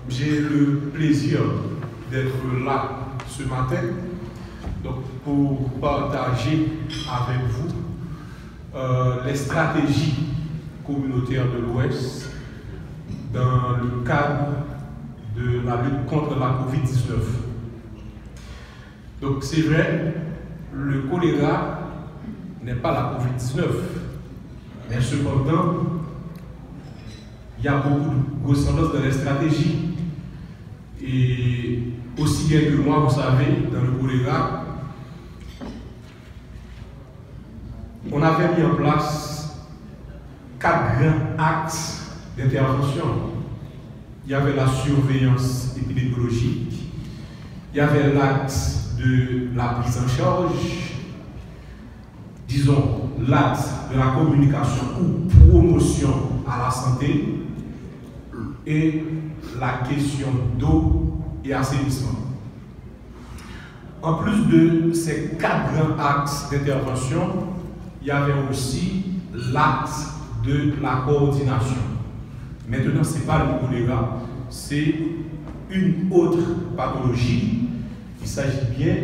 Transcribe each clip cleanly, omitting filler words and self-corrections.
J'ai le plaisir d'être là ce matin donc, pour partager avec vous les stratégies communautaires de l'Ouest dans le cadre de la lutte contre la COVID-19. Donc c'est vrai, le choléra n'est pas la COVID-19, mais cependant, il y a beaucoup de ressemblances dans les stratégies. Et aussi bien que moi, vous savez, dans le choléra, on avait mis en place 4 grands axes d'intervention. Il y avait la surveillance épidémiologique, il y avait l'axe de la prise en charge, disons l'axe de la communication ou promotion à la santé, et la question d'eau et assainissement. En plus de ces 4 grands axes d'intervention, il y avait aussi l'axe de la coordination. Maintenant, ce n'est pas le choléra, c'est une autre pathologie. Il s'agit bien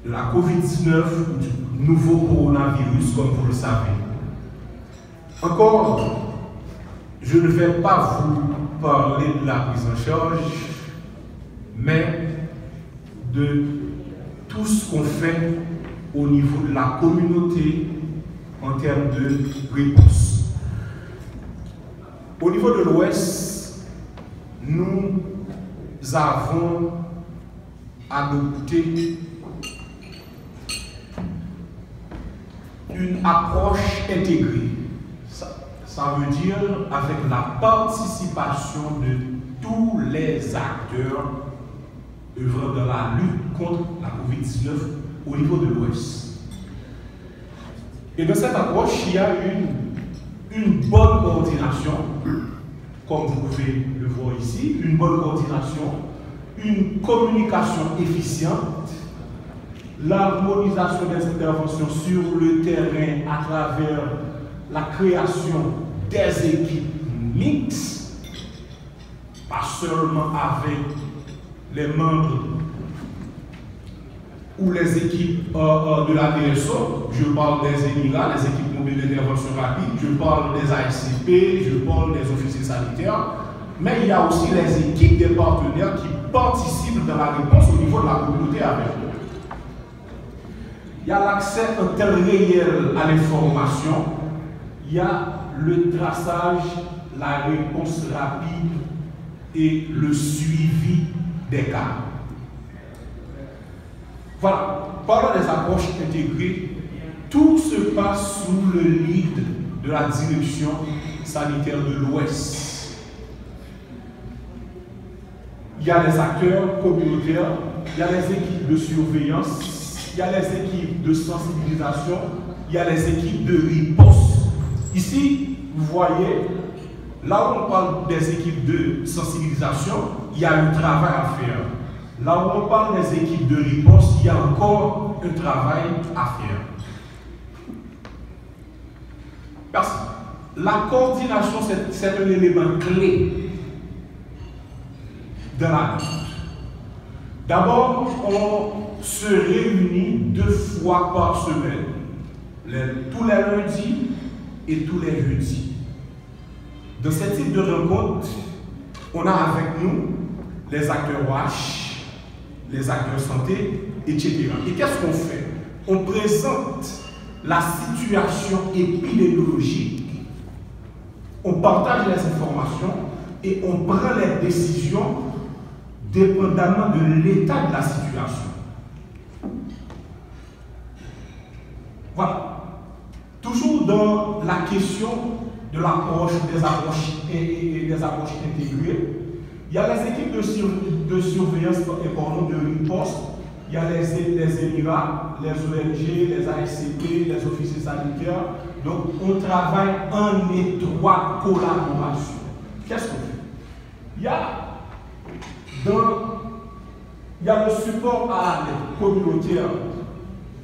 de la COVID-19 ou du nouveau coronavirus, comme vous le savez. Encore, je ne vais pas vous parler de la prise en charge, mais de tout ce qu'on fait au niveau de la communauté en termes de réponse. Au niveau de l'Ouest, nous avons adopté une approche intégrée. Ça veut dire avec la participation de tous les acteurs œuvrant dans la lutte contre la COVID-19 au niveau de l'Ouest. Et dans cette approche, il y a une bonne coordination, comme vous pouvez le voir ici, une bonne coordination, une communication efficiente, l'harmonisation des interventions sur le terrain à travers la création des équipes mixtes, pas seulement avec les membres ou les équipes de la DSO, je parle des Émirats, les équipes mobiles d'intervention rapide, je parle des ASCP, je parle des officiers sanitaires, mais il y a aussi les équipes des partenaires qui participent dans la réponse au niveau de la communauté avec eux. Il y a l'accès en temps réel à l'information, il y a le traçage, la réponse rapide et le suivi des cas. Voilà, parlant des approches intégrées, tout se passe sous le lead de la direction sanitaire de l'Ouest. Il y a les acteurs communautaires, il y a les équipes de surveillance, il y a les équipes de sensibilisation, il y a les équipes de riposte. Ici, vous voyez, là où on parle des équipes de sensibilisation, il y a un travail à faire. Là où on parle des équipes de riposte, il y a encore un travail à faire. Merci. La coordination, c'est un élément clé de la lutte. D'abord, on se réunit 2 fois par semaine, tous les lundis et tous les jeudis. Dans ce type de rencontre, on a avec nous les acteurs WASH, les acteurs santé, etc. Et qu'est-ce qu'on fait? On présente la situation épidémiologique, on partage les informations et on prend les décisions dépendamment de l'état de la situation. Voilà. Toujours dans la question de l'approche, des approches intégrées, il y a les équipes de surveillance et de riposte, il y a les Émirats, les ONG, les ASCP, les officiers sanitaires. Donc, on travaille en étroite collaboration. Qu'est-ce qu'on fait? Il y a le support à l'aide communautaire,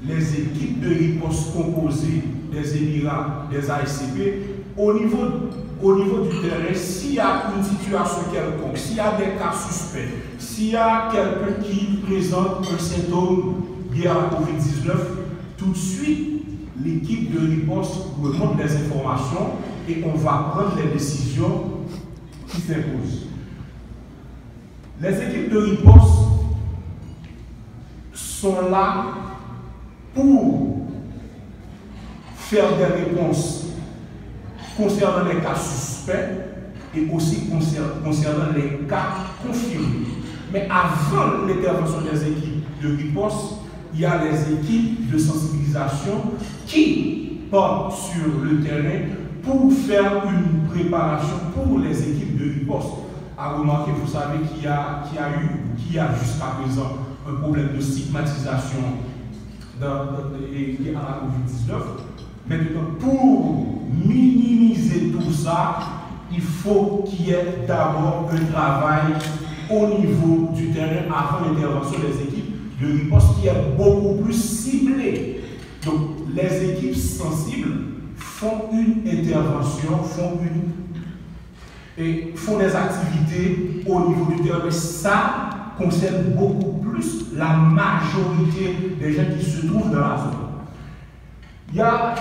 les équipes de riposte composées des Émirats, des ASCP. Au niveau au niveau du terrain, s'il y a une situation quelconque, s'il y a des cas suspects, s'il y a quelqu'un qui présente un symptôme lié à la COVID-19, tout de suite, l'équipe de riposte remonte les informations et on va prendre les décisions qui s'imposent. Les équipes de riposte sont là pour faire des réponses concernant les cas suspects et aussi concernant les cas confirmés. Mais avant l'intervention des équipes de riposte, il y a les équipes de sensibilisation qui partent sur le terrain pour faire une préparation pour les équipes de riposte. À remarquer, vous savez qu'il y a jusqu'à présent un problème de stigmatisation lié à la COVID-19. Maintenant, pour minimiser tout ça, il faut qu'il y ait d'abord un travail au niveau du terrain avant l'intervention des équipes de riposte qui est beaucoup plus ciblé. Donc, les équipes sensibles font une intervention, font des activités au niveau du terrain. Mais ça concerne beaucoup plus la majorité des gens qui se trouvent dans la zone. Il y a,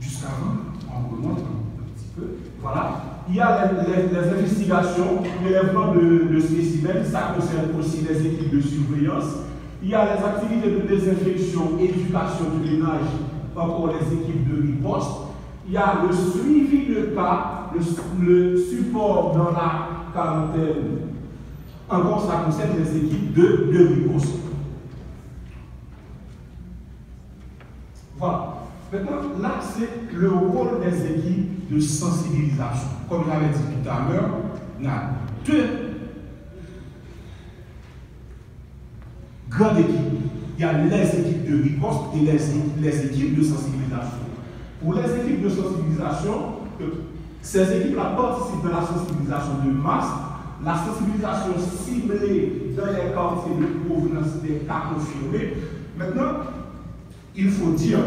jusqu'avant, on remonte un petit peu, voilà. Il y a les investigations, l'élèvement de spécimens, ça concerne aussi les équipes de surveillance. Il y a les activités de désinfection, éducation du ménage, encore les équipes de riposte. Il y a le suivi de cas, le support dans la quarantaine. Encore, ça concerne les équipes de riposte. Voilà. Maintenant, là, c'est le rôle des équipes de sensibilisation. Comme j'avais dit tout à l'heure, il y a deux grandes équipes. Il y a les équipes de riposte et les équipes de sensibilisation. Pour les équipes de sensibilisation, ces équipes-là participent à la sensibilisation de masse, la sensibilisation ciblée dans les quartiers de provenance des cas confirmés. Maintenant, il faut dire,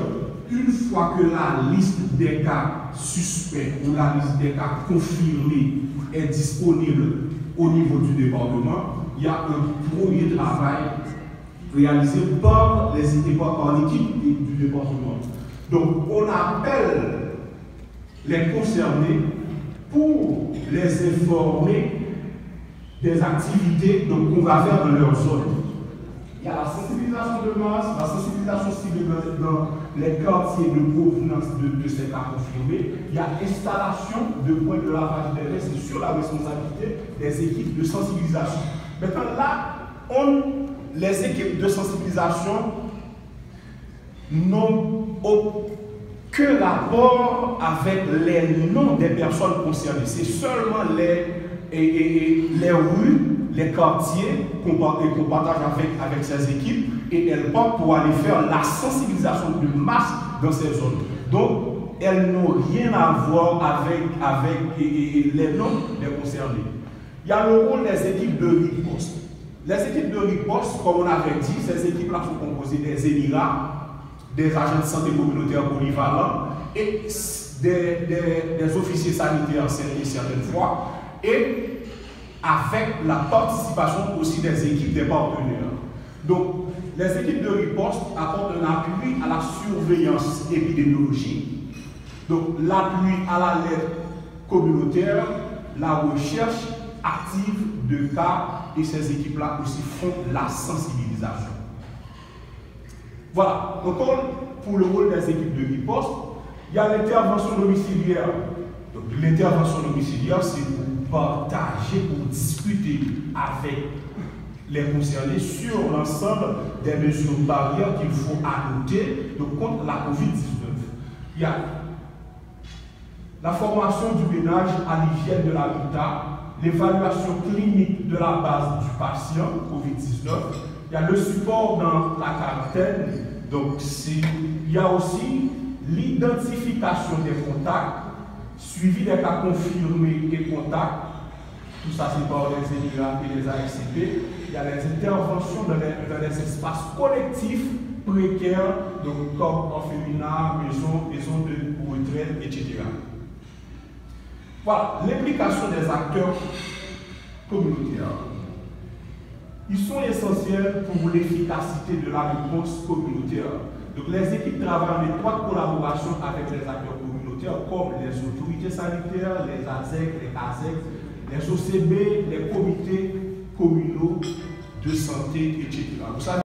une fois que la liste des cas suspects ou la liste des cas confirmés est disponible au niveau du département, il y a un premier travail réalisé par l'équipe du département. Donc, on appelle les concernés pour les informer des activités qu'on va faire dans leur zone. Il y a la sensibilisation de masse, la sensibilisation ciblée dans les quartiers de provenance de ces cas confirmés. Il y a installation de points de lavage des mains, c'est sur la responsabilité des équipes de sensibilisation. Maintenant, là, les équipes de sensibilisation n'ont aucun rapport avec les noms des personnes concernées. C'est seulement les rues, les quartiers qu'on partage avec ces équipes et elles partent pour aller faire la sensibilisation de masse dans ces zones. Donc, elles n'ont rien à voir avec les noms des concernés. Il y a le rôle des équipes de riposte. Les équipes de riposte, comme on avait dit, ces équipes-là sont composées des ENIRA, des agents de santé communautaire polyvalents et des officiers sanitaires certaines fois, et avec la participation aussi des équipes des partenaires. Donc, les équipes de riposte apportent un appui à la surveillance épidémiologique, donc l'appui à la l'aide communautaire, la recherche active de cas, et ces équipes-là aussi font la sensibilisation. Voilà, donc pour le rôle des équipes de riposte, il y a l'intervention domiciliaire. Donc l'intervention domiciliaire, c'est pour partager, pour discuter avec les concernés sur l'ensemble des mesures barrières qu'il faut adopter contre la COVID-19. Il y a la formation du ménage à l'hygiène de l'habitat, l'évaluation clinique de la base du patient COVID-19, il y a le support dans la quarantaine, donc il y a aussi l'identification des contacts, suivi des cas confirmés et contacts, tout ça c'est par les ENIRA et les ASCP. Il y a les interventions dans les espaces collectifs précaires, donc comme orphelinat, maison de retraite, etc. Voilà, l'implication des acteurs communautaires. Ils sont essentiels pour l'efficacité de la réponse communautaire. Donc les équipes travaillent en étroite collaboration avec les acteurs communautaires comme les autorités sanitaires, les ASEC, les CASEC, les OCB, les comités communaux de santé, etc. Vous savez,